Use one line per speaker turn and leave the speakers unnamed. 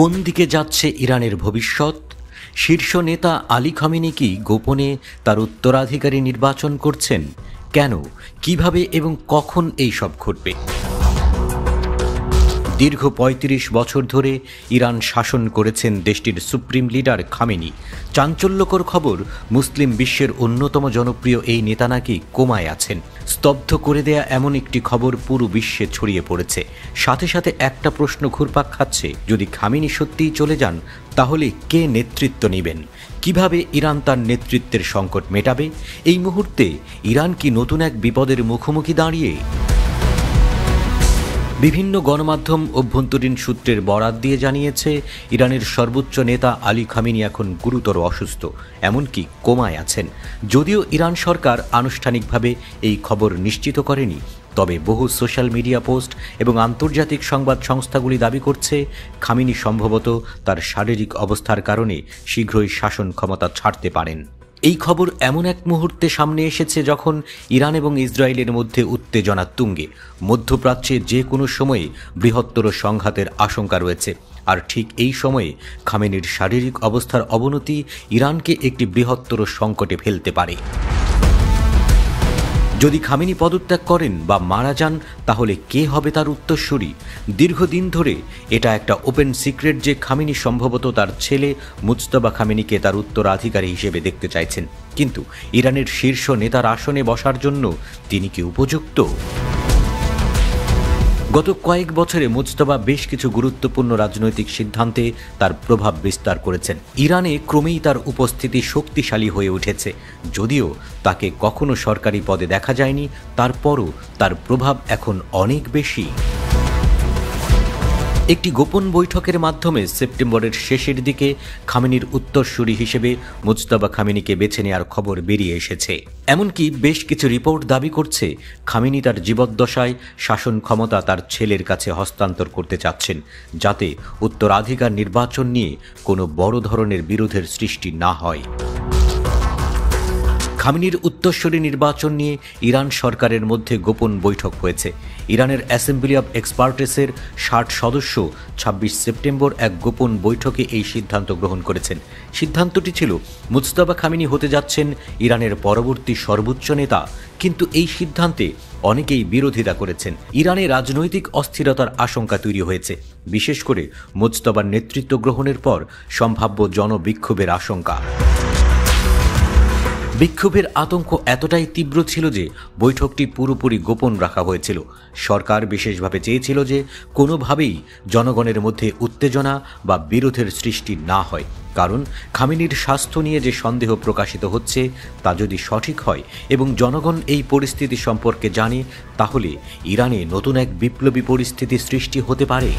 কোন দিকে যাচ্ছে ইরানের ভবিষ্যৎ? শীর্ষ নেতা আলী খামেনি কি গোপনে তার উত্তরাধিকারী নির্বাচন করছেন? কেন, কিভাবে এবং কখন এই সব ঘটবে? দীর্ঘ ৩৫ বছর ধরে ইরান শাসন করেছেন দেশটির সুপ্রিম লিডার খামেনি। চাঞ্চল্যকর খবর, মুসলিম বিশ্বের অন্যতম জনপ্রিয় এই নেতা নাকি কোমায় আছেন। স্তব্ধ করে দেয়া এমন একটি খবর পুরো বিশ্বে ছড়িয়ে পড়েছে। সাথে সাথে একটা প্রশ্ন ঘুরপাক খাচ্ছে, যদি খামেনি সত্যিই চলে যান তাহলে কে নেতৃত্ব নেবেন? কিভাবে ইরান তার নেতৃত্বের সংকট মেটাবে? এই মুহূর্তে ইরান কি নতুন এক বিপদের মুখোমুখি দাঁড়িয়ে? বিভিন্ন গণমাধ্যম অভ্যন্তরীণ সূত্রের বরাত দিয়ে জানিয়েছে, ইরানের সর্বোচ্চ নেতা আলী খামেনি এখন গুরুতর অসুস্থ, এমনকি কোমায় আছেন। যদিও ইরান সরকার আনুষ্ঠানিকভাবে এই খবর নিশ্চিত করেনি, তবে বহু সোশ্যাল মিডিয়া পোস্ট এবং আন্তর্জাতিক সংবাদ সংস্থাগুলি দাবি করছে, খামেনি সম্ভবত তার শারীরিক অবস্থার কারণে শীঘ্রই শাসন ক্ষমতা ছাড়তে পারেন। এই খবর এমন এক মুহূর্তে সামনে এসেছে যখন ইরান এবং ইসরায়েলের মধ্যে উত্তেজনা তুঙ্গে। মধ্যপ্রাচ্যে যে কোনো সময়ে বৃহত্তর সংঘাতের আশঙ্কা রয়েছে, আর ঠিক এই সময়ে খামেনির শারীরিক অবস্থার অবনতি ইরানকে একটি বৃহত্তর সংকটে ফেলতে পারে। যদি খামেনি পদত্যাগ করেন বা মারা যান, তাহলে কে হবে তার উত্তরসূরি? দীর্ঘদিন ধরে এটা একটা ওপেন সিক্রেট যে খামেনি সম্ভবত তার ছেলে মুজতবা খামেনিকে তার উত্তরাধিকারী হিসেবে দেখতে চাইছেন। কিন্তু ইরানের শীর্ষ নেতার আসনে বসার জন্য তিনি কি উপযুক্ত? গত কয়েক বছরে মুজতবা বেশ কিছু গুরুত্বপূর্ণ রাজনৈতিক সিদ্ধান্তে তার প্রভাব বিস্তার করেছেন। ইরানে ক্রমেই তার উপস্থিতি শক্তিশালী হয়ে উঠেছে। যদিও তাকে কখনো সরকারি পদে দেখা যায়নি, তারপরও তার প্রভাব এখন অনেক বেশি। একটি গোপন বৈঠকের মাধ্যমে সেপ্টেম্বরের শেষের দিকে খামেনির উত্তরসূরি হিসেবে মুজতবা খামেনিকে বেছে নেওয়ার খবর বেরিয়ে এসেছে। এমনকি বেশ কিছু রিপোর্ট দাবি করছে, খামেনি তার জীবদ্দশায় শাসন ক্ষমতা তার ছেলের কাছে হস্তান্তর করতে চাচ্ছেন, যাতে উত্তরাধিকার নির্বাচন নিয়ে কোনো বড় ধরনের বিরোধের সৃষ্টি না হয়। খামেনির উত্তরসূরি নির্বাচন নিয়ে ইরান সরকারের মধ্যে গোপন বৈঠক হয়েছে। ইরানের অ্যাসেম্বলি অব এক্সপার্টেসের ৬০ সদস্য ২৬ সেপ্টেম্বর এক গোপন বৈঠকে এই সিদ্ধান্ত গ্রহণ করেছেন। সিদ্ধান্তটি ছিল, মুজতবা খামেনি হতে যাচ্ছেন ইরানের পরবর্তী সর্বোচ্চ নেতা। কিন্তু এই সিদ্ধান্তে অনেকেই বিরোধিতা করেছেন। ইরানে রাজনৈতিক অস্থিরতার আশঙ্কা তৈরি হয়েছে, বিশেষ করে মুজতবার নেতৃত্ব গ্রহণের পর সম্ভাব্য জনবিক্ষোভের আশঙ্কা। বিক্ষোভের আতঙ্ক এতটাই তীব্র ছিল যে বৈঠকটি পুরোপুরি গোপন রাখা হয়েছিল। সরকার বিশেষভাবে চেয়েছিল যে কোনোভাবেই জনগণের মধ্যে উত্তেজনা বা বিরোধের সৃষ্টি না হয়, কারণ খামেনির স্বাস্থ্য নিয়ে যে সন্দেহ প্রকাশিত হচ্ছে তা যদি সঠিক হয় এবং জনগণ এই পরিস্থিতি সম্পর্কে জানে, তাহলে ইরানে নতুন এক বিপ্লবী পরিস্থিতি সৃষ্টি হতে পারে।